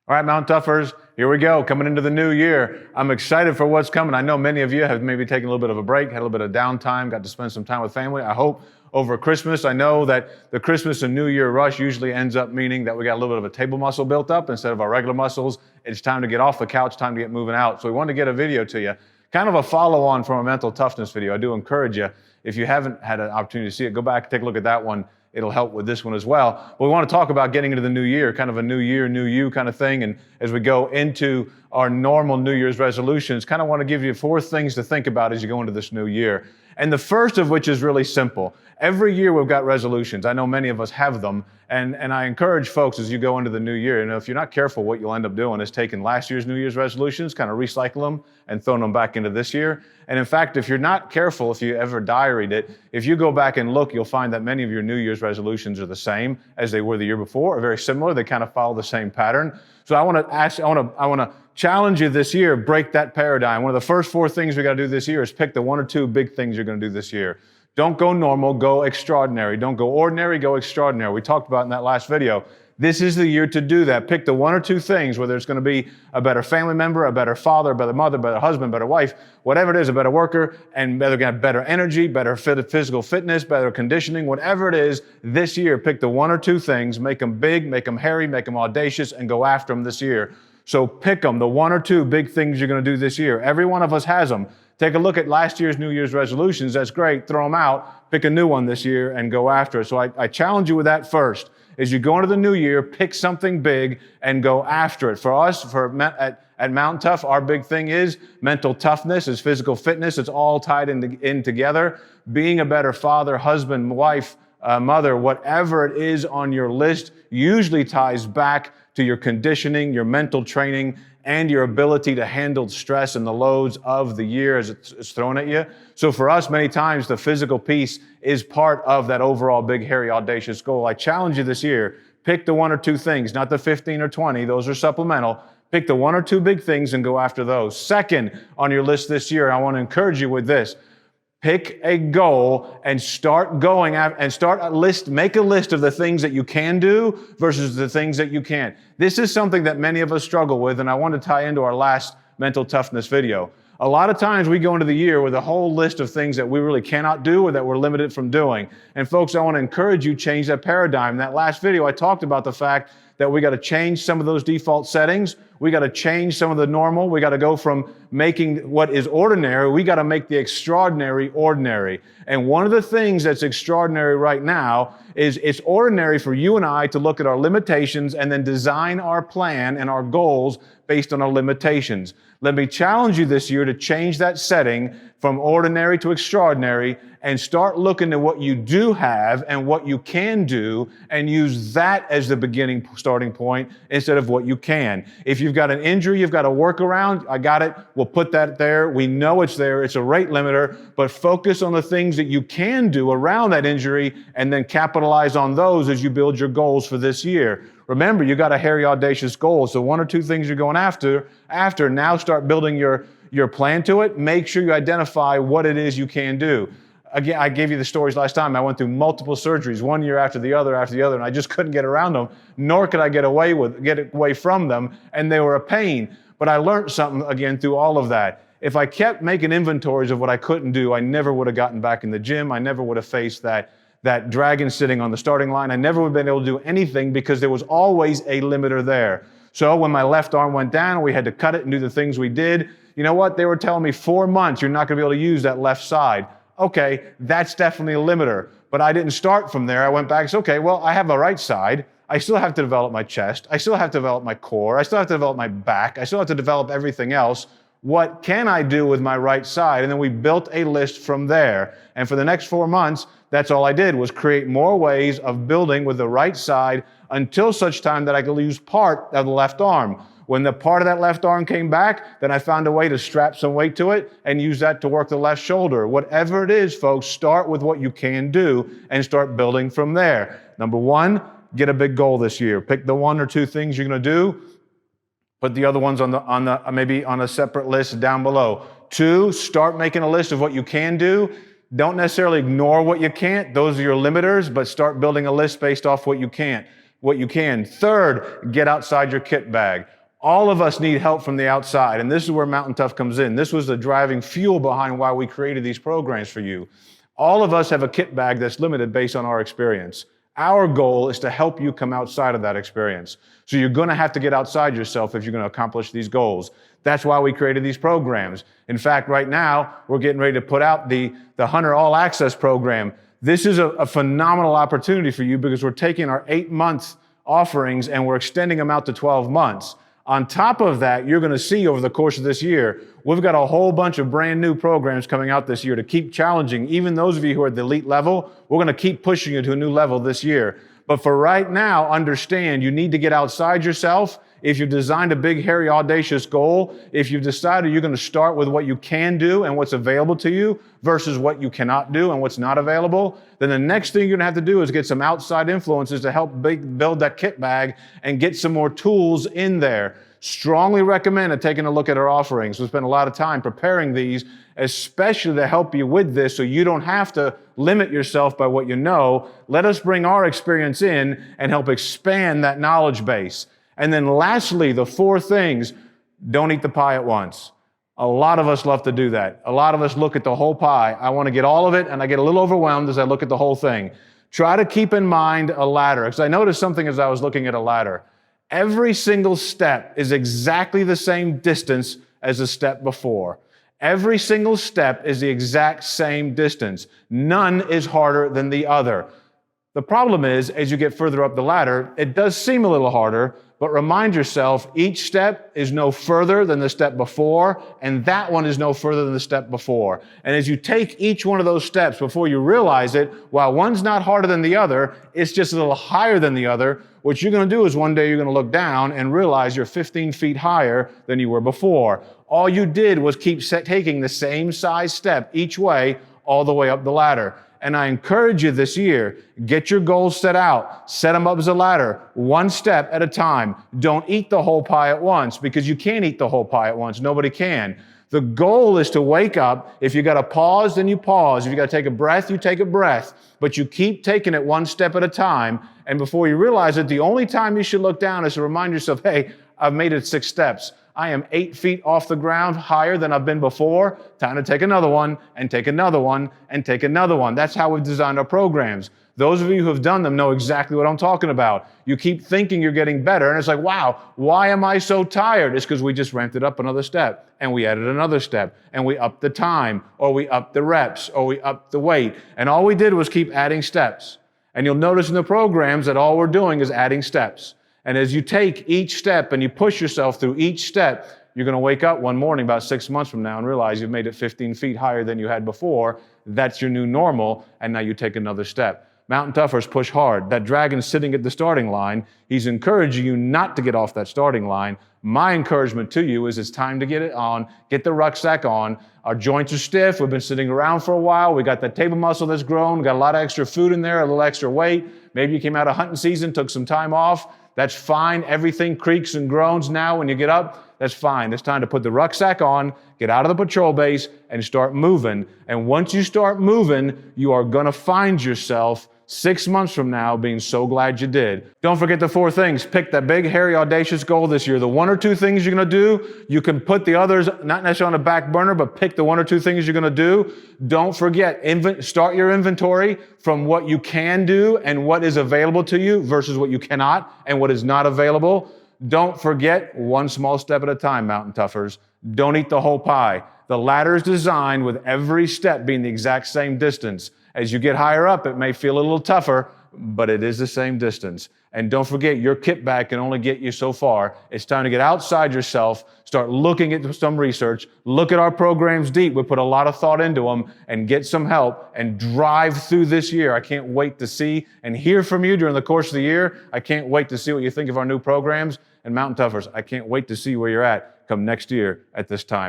All right, Mount Toughers, here we go, coming into the new year. I'm excited for what's coming. I know many of you have maybe taken a little bit of a break, had a little bit of downtime, got to spend some time with family. I hope over Christmas. I know that the Christmas and New Year rush usually ends up meaning that we got a little bit of a table muscle built up instead of our regular muscles. It's time to get off the couch, time to get moving out. So we wanted to get a video to you, kind of a follow-on from a mental toughness video. I do encourage you, if you haven't had an opportunity to see it, go back and take a look at that one. It'll help with this one as well. But we want to talk about getting into the new year, kind of a new year, new you kind of thing. And as we go into our normal New Year's resolutions, kind of want to give you 4 things to think about as you go into this new year. And the first of which is really simple. Every year we've got resolutions. I know many of us have them. And I encourage folks as you go into the new year, if you're not careful, what you'll end up doing is taking last year's New Year's resolutions, kind of recycle them and throwing them back into this year. And in fact, if you're not careful, if you ever diaried it, if you go back and look, you'll find that many of your New Year's resolutions are the same as they were the year before, or very similar. They kind of follow the same pattern. So I want to challenge you this year, break that paradigm. One of the first 4 things we got to do this year is pick the 1 or 2 big things you're going to do this year. Don't go normal, go extraordinary. Don't go ordinary, go extraordinary. We talked about in that last video. This is the year to do that. Pick the 1 or 2 things, whether it's going to be a better family member, a better father, a better mother, a better husband, better wife, whatever it is, a better worker, and whether going to have better energy, better physical fitness, better conditioning, whatever it is, this year, pick the 1 or 2 things, make them big, make them hairy, make them audacious, and go after them this year. So pick them, the 1 or 2 big things you're going to do this year. Every one of us has them. Take a look at last year's New Year's resolutions. That's great. Throw them out. Pick a new one this year and go after it. So I challenge you with that first. As you go into the new year, pick something big and go after it. For us, at Mount Tough, our big thing is mental toughness, is physical fitness. It's all tied in together. Being a better father, husband, wife, mother, whatever it is on your list, usually ties back to your conditioning, your mental training, and your ability to handle stress and the loads of the year as it's thrown at you. So for us, many times, the physical piece is part of that overall big, hairy, audacious goal. I challenge you this year, pick the 1 or 2 things, not the 15 or 20. Those are supplemental. Pick the 1 or 2 big things and go after those. Second on your list this year, I want to encourage you with this. Pick a goal and start going and make a list of the things that you can do versus the things that you can't. This is something that many of us struggle with, and I want to tie into our last mental toughness video. A lot of times we go into the year with a whole list of things that we really cannot do or that we're limited from doing. And folks, I want to encourage you to change that paradigm. In that last video, I talked about the fact that we got to change some of those default settings. We got to change some of the normal. We got to go from making what is ordinary. We got to make the extraordinary ordinary. And one of the things that's extraordinary right now is it's ordinary for you and I to look at our limitations and then design our plan and our goals based on our limitations. Let me challenge you this year to change that setting from ordinary to extraordinary and start looking at what you do have and what you can do and use that as the starting point instead of what you can. If you've got an injury, you've got a workaround, I got it. We'll put that there. We know it's there. It's a rate limiter, but focus on the things that you can do around that injury and then capitalize on those as you build your goals for this year. Remember, you got a hairy, audacious goal. So 1 or 2 things you're going after, now start building your plan to it. Make sure you identify what it is you can do. Again, I gave you the stories last time. I went through multiple surgeries, one year after the other, and I just couldn't get around them, nor could I get away from them, and they were a pain. But I learned something again through all of that. If I kept making inventories of what I couldn't do, I never would have gotten back in the gym. I never would have faced that dragon sitting on the starting line. I never would have been able to do anything because there was always a limiter there. So when my left arm went down, we had to cut it and do the things we did. You know what? They were telling me 4 months, you're not going to be able to use that left side. Okay, that's definitely a limiter. But I didn't start from there. I went back and said, okay, well, I have a right side. I still have to develop my chest. I still have to develop my core. I still have to develop my back. I still have to develop everything else. What can I do with my right side? And then we built a list from there. And for the next 4 months, that's all I did was create more ways of building with the right side until such time that I could use part of the left arm. When the part of that left arm came back, then I found a way to strap some weight to it and use that to work the left shoulder. Whatever it is, folks, start with what you can do and start building from there. Number 1, get a big goal this year. Pick the 1 or 2 things you're going to do. Put the other ones maybe on a separate list down below. 2, start making a list of what you can do. Don't necessarily ignore what you can't. Those are your limiters, but start building a list based off what you can. 3rd, get outside your kit bag. All of us need help from the outside, and this is where Mountain Tough comes in. This was the driving fuel behind why we created these programs for you. All of us have a kit bag that's limited based on our experience. Our goal is to help you come outside of that experience. So you're going to have to get outside yourself if you're going to accomplish these goals. That's why we created these programs. In fact, right now, we're getting ready to put out the Hunter All Access program. This is a phenomenal opportunity for you because we're taking our 8-month offerings and we're extending them out to 12 months. On top of that, you're going to see over the course of this year, we've got a whole bunch of brand new programs coming out this year to keep challenging. Even those of you who are at the elite level, we're going to keep pushing you to a new level this year. But for right now, understand you need to get outside yourself. If you've designed a big, hairy, audacious goal, if you've decided you're going to start with what you can do and what's available to you versus what you cannot do and what's not available, then the next thing you're going to have to do is get some outside influences to help build that kit bag and get some more tools in there. Strongly recommend taking a look at our offerings. We spend a lot of time preparing these, especially to help you with this so you don't have to limit yourself by what you know. Let us bring our experience in and help expand that knowledge base. And then lastly, the 4 things, don't eat the pie at once. A lot of us love to do that. A lot of us look at the whole pie. I want to get all of it, and I get a little overwhelmed as I look at the whole thing. Try to keep in mind a ladder, because I noticed something as I was looking at a ladder. Every single step is exactly the same distance as the step before. Every single step is the exact same distance. None is harder than the other. The problem is, as you get further up the ladder, it does seem a little harder, but remind yourself, each step is no further than the step before, and that one is no further than the step before. And as you take each one of those steps, before you realize it, while one's not harder than the other, it's just a little higher than the other. What you're going to do is one day you're going to look down and realize you're 15 feet higher than you were before. All you did was keep taking the same size step each way, all the way up the ladder. And I encourage you this year, get your goals set out, set them up as a ladder, one step at a time. Don't eat the whole pie at once because you can't eat the whole pie at once. Nobody can. The goal is to wake up. If you got to pause, then you pause. If you got to take a breath, you take a breath. But you keep taking it one step at a time. And before you realize it, the only time you should look down is to remind yourself, hey, I've made it 6 steps. I am 8 feet off the ground higher than I've been before. Time to take another one and take another one and take another one. That's how we've designed our programs. Those of you who have done them know exactly what I'm talking about. You keep thinking you're getting better, and it's like, wow, why am I so tired? It's because we just ramped it up another step, and we added another step, and we upped the time, or we upped the reps, or we upped the weight. And all we did was keep adding steps. And you'll notice in the programs that all we're doing is adding steps. And as you take each step and you push yourself through each step, you're going to wake up one morning about 6 months from now and realize you've made it 15 feet higher than you had before. That's your new normal, and now you take another step. Mountain Toughers push hard. That dragon's sitting at the starting line. He's encouraging you not to get off that starting line. My encouragement to you is it's time to get it on, get the rucksack on. Our joints are stiff. We've been sitting around for a while. We got that table muscle that's grown. We got a lot of extra food in there, a little extra weight. Maybe you came out of hunting season, took some time off. That's fine. Everything creaks and groans now when you get up. That's fine. It's time to put the rucksack on, get out of the patrol base, and start moving. And once you start moving, you are going to find yourself 6 months from now being so glad you did. Don't forget the 4 things. Pick that big, hairy, audacious goal this year. The 1 or 2 things you're going to do, you can put the others not necessarily on the back burner, but pick the 1 or 2 things you're going to do. Don't forget, start your inventory from what you can do and what is available to you versus what you cannot and what is not available. Don't forget, one small step at a time, Mountain Toughers. Don't eat the whole pie. The ladder is designed with every step being the exact same distance. As you get higher up, it may feel a little tougher, but it is the same distance. And don't forget, your kit bag can only get you so far. It's time to get outside yourself, start looking at some research, look at our programs deep. We put a lot of thought into them and get some help and drive through this year. I can't wait to see and hear from you during the course of the year. I can't wait to see what you think of our new programs. And Mountain Toughers, I can't wait to see where you're at come next year at this time.